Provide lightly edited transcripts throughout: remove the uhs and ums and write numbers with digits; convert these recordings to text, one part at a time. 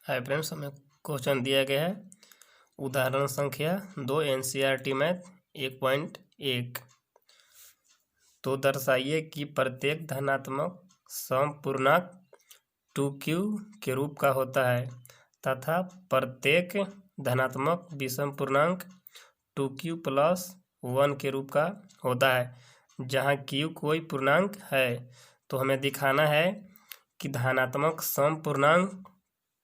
Hi friends, हमें question दिया गया है उदाहरण संख्या 2 एनसीईआरटी मैथ 1.1। तो दर्शाइए कि प्रत्येक धनात्मक समपूर्णांक 2q के रूप का होता है तथा प्रत्येक धनात्मक विषम पूर्णांक 2q + 1 के रूप का होता है जहाँ q कोई पूर्णांक है। तो हमें दिखाना है कि धनात्मक समपूर्णांक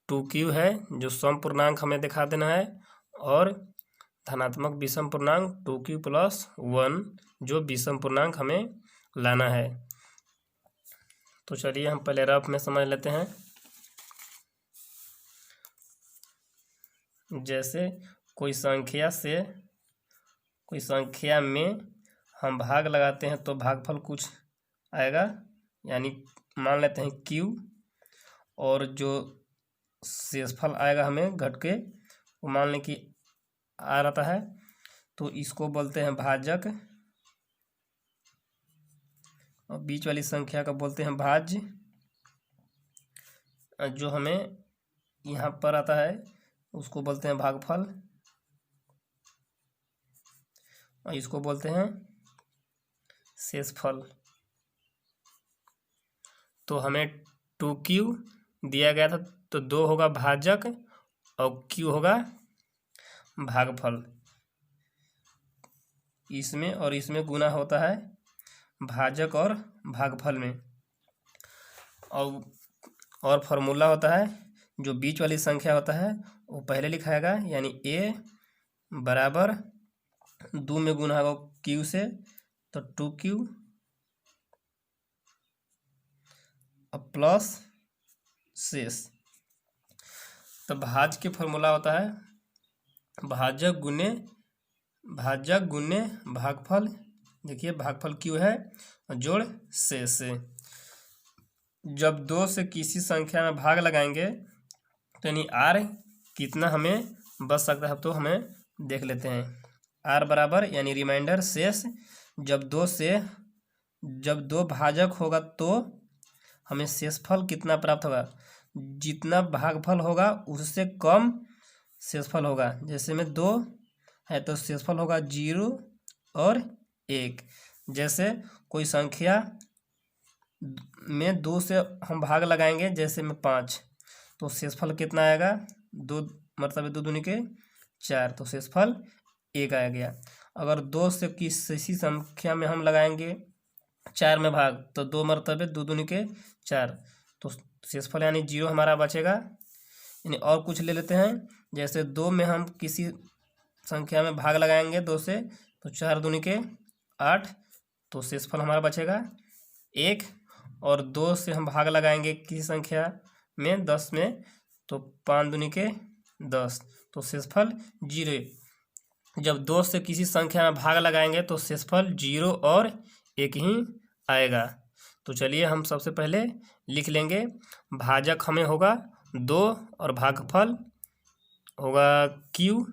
2q है जो सम पूर्णांक हमें दिखा देना है, और धनात्मक विषम पूर्णांक 2q + 1 जो विषम पूर्णांक हमें लाना है। तो चलिए हम पहले रफ में समझ लेते हैं। जैसे कोई संख्या में हम भाग लगाते हैं तो भागफल कुछ आएगा, यानी मान लेते हैं q, और जो शेषफल आएगा हमें घट के वो मान लें कि आ रहता है, तो इसको बोलते हैं भाजक, और बीच वाली संख्या का बोलते हैं भाज्य। जो हमें यहाँ पर आता है उसको बोलते हैं भागफल, और इसको बोलते हैं शेषफल। तो हमें 2q दिया गया था, तो 2 होगा भाजक और q होगा भागफल। इसमें और इसमें गुना होता है भाजक और भागफल में। और फॉर्मूला होता है जो बीच वाली संख्या होता है वो पहले लिखाएगा, यानी a बराबर 2 में गुना होगा q से, तो 2q प्लस शेष। तो भाज्य के फॉर्मूला होता है भाजक गुने भागफल। देखिए भागफल q है और जोड़ शेष से। जब 2 से किसी संख्या में भाग लगाएंगे तो यानी r कितना हमें बच सकता है, तो हमें देख लेते हैं। r बराबर यानी रिमाइंडर शेष, जब 2 भाजक होगा तो हमें शेषफल कितना प्राप्त होगा, जितना भागफल होगा उससे कम शेषफल होगा। जैसे में 2 है तो शेषफल होगा 0 और 1। जैसे कोई संख्या में 2 से हम भाग लगाएंगे, जैसे में 5, तो शेषफल कितना आएगा, 2 मतलब 2 दूनी के 4, तो शेषफल 1 आ गया। अगर 2 से किसी संख्या में हम लगाएंगे 4 में भाग, तो 2 मरतबे 2 दूनी के 4, तो शेषफल यानी 0 हमारा बचेगा। यानी और कुछ ले लेते हैं, जैसे 2 में हम किसी संख्या में भाग लगाएंगे 2 से, तो 4 दूनी के 8, तो शेषफल हमारा बचेगा 1। और 2 से हम भाग लगाएंगे किसी संख्या में 10 में, तो 5 दूनी के 10, तो शेषफल 0। जब 2 से किसी संख्या में भाग लगाएंगे तो शेषफल 0 और 1 ही आएगा। तो चलिए हम सबसे पहले लिख लेंगे, भाजक हमें होगा 2 और भागफल होगा q,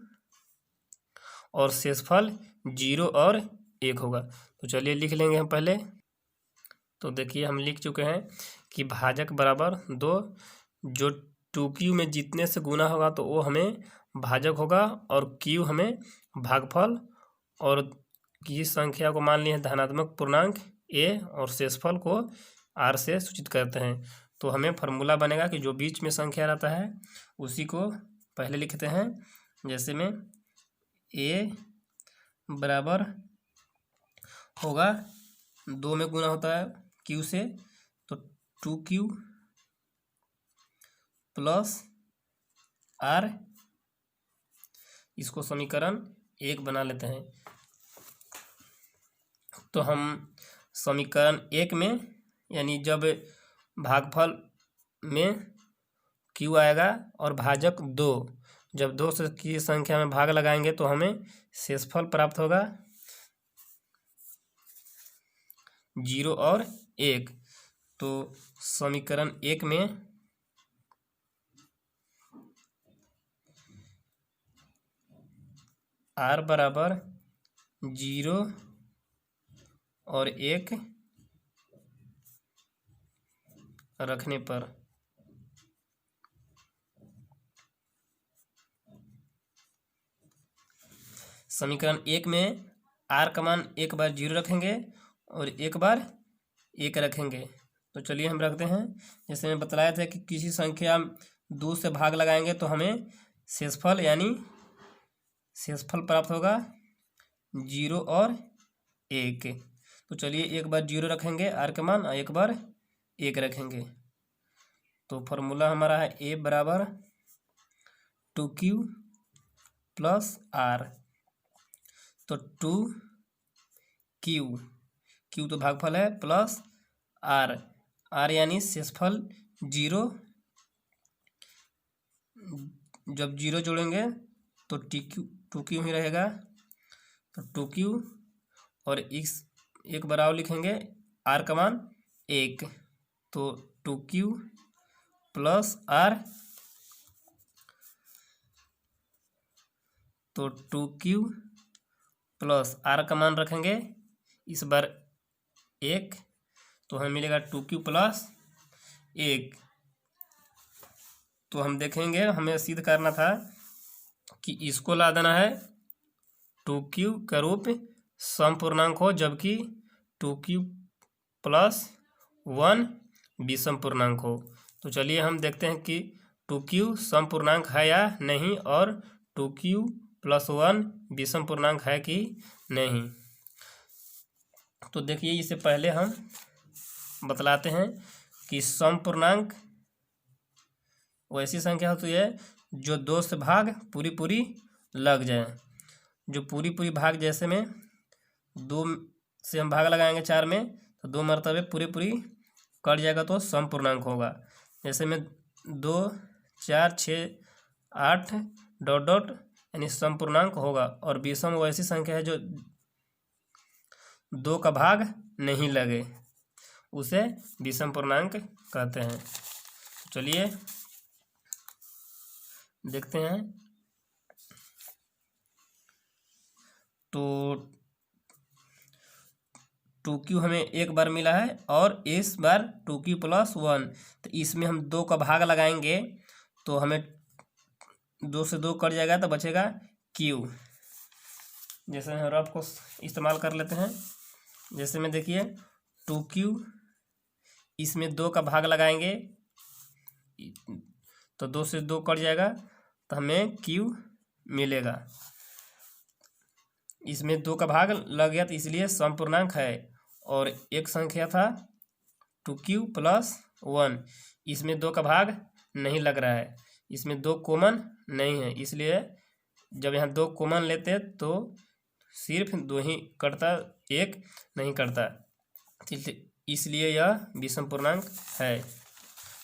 और शेषफल 0 और 1 होगा। तो चलिए लिख लेंगे हम पहले। तो देखिए हम लिख चुके हैं कि भाजक बराबर 2, जो 2q में जितने से गुना होगा तो वो हमें भाजक होगा, और q हमें भागफल, और किसी संख्या को मान लिए धनात्मक पूर्णांक a, और शेषफल को r से सूचित करते हैं। तो हमें फार्मूला बनेगा कि जो बीच में संख्या रहता है उसी को पहले लिखते हैं। जैसे में a बराबर होगा 2 में गुना होता है q से, तो 2q + r, इसको समीकरण 1 बना लेते हैं। तो हम समीकरण 1 में, यानी जब भागफल में q आएगा और भाजक 2, जब 2 से की संख्या में भाग लगाएंगे तो हमें शेषफल प्राप्त होगा 0 और 1। तो समीकरण 1 में r बराबर 0 और 1 रखने पर समीकरण 1 में आर का मान एक बार 0 रखेंगे और एक बार 1 रखेंगे। तो चलिए हम रखते हैं। जैसे मैं बतलाया था कि किसी संख्या 2 से भाग लगाएंगे तो हमें शेषफल यानी शेषफल प्राप्त होगा 0 और 1। तो चलिए एक बार 0 रखेंगे आर का मान और एक बार 1 रखेंगे। तो फॉर्मूला हमारा है ए बराबर 2q प्लस आर। तो 2q, q तो भागफल है, प्लस आर, आर यानी शेषफल 0। जब 0 जोड़ेंगे तो टू क्यू ही रहेगा। तो 2q और इस एक बराबर लिखेंगे आर का मान 1। तो 2q प्लस आर, तो 2q प्लस आर का मान रखेंगे इस बार 1, तो हमें मिलेगा 2q प्लस 1। तो हम देखेंगे, हमें सिद्ध करना था कि इसको ला देना है 2q का रूप समपूर्णांक हो, जबकि 2q प्लस 1 विषम पूर्णांक हो। तो चलिए हम देखते हैं कि 2q समपूर्णांक है या नहीं और 2q प्लस 1 विषम पूर्णांक है कि नहीं। तो देखिए, इससे पहले हम बतलाते हैं कि समपूर्णांक वैसी संख्या होती है जो 2 से भाग पूरी लग जाए। जो पूरी भाग, जैसे में 2 से हम भाग लगाएंगे 4 में तो 2 मरतबे पूरी कट जाएगा तो समपूर्णांक होगा। जैसे में 2, 4, 6, 8 डॉट डॉट यानी समपूर्णांक होगा। और विषम वैसी संख्या है जो 2 का भाग नहीं लगे, उसे विषम पूर्णांक कहते हैं। चलिए देखते हैं। तो 2q हमें एक बार मिला है और इस बार 2q प्लस 1। तो इसमें हम 2 का भाग लगाएंगे तो हमें 2 से 2 कट जाएगा तो बचेगा q। जैसे हम रफ को इस्तेमाल कर लेते हैं। जैसे में देखिए 2q, इसमें 2 का भाग लगाएंगे तो 2 से 2 कट जाएगा तो हमें q मिलेगा। इसमें 2 का भाग लग गया तो इसलिए समपूर्णांक है। और एक संख्या था 2q प्लस 1, इसमें 2 का भाग नहीं लग रहा है, इसमें 2 कॉमन नहीं है, इसलिए जब यहाँ 2 कॉमन लेते तो सिर्फ 2 ही कटता, 1 नहीं कटता, इसलिए यह विषम पूर्णांक है।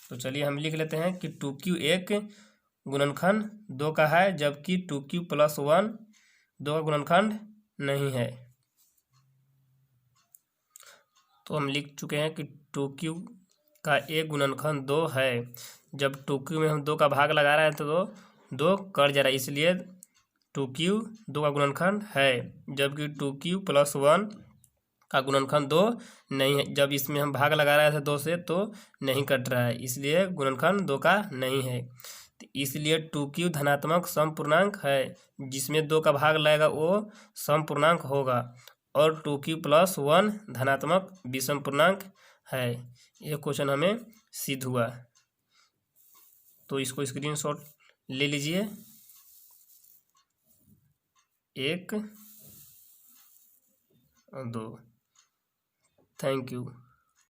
तो चलिए हम लिख लेते हैं कि 2q एक गुणनखंड 2 का है, जबकि 2q प्लस 1 2 का गुणनखंड नहीं है। तो हम लिख चुके हैं कि 2q का एक गुणनखंड 2 है। जब 2q में हम 2 का भाग लगा रहे हैं तो 2 कट जा रहा है, इसलिए 2q 2 का गुणनखंड है, जबकि 2q प्लस 1 का गुणनखंड 2 नहीं है। जब इसमें हम भाग लगा रहे थे 2 से तो नहीं कट रहा है, इसलिए गुणनखंड 2 का नहीं है। तो इसलिए 2q धनात्मक समपूर्णांक है, जिसमें 2 का भाग लगेगा वो समपूर्णांक होगा। और 2q प्लस 1 धनात्मक विषम पूर्णांक है। यह क्वेश्चन हमें सिद्ध हुआ। तो इसको स्क्रीनशॉट ले लीजिए। 1 और 2। Thank you.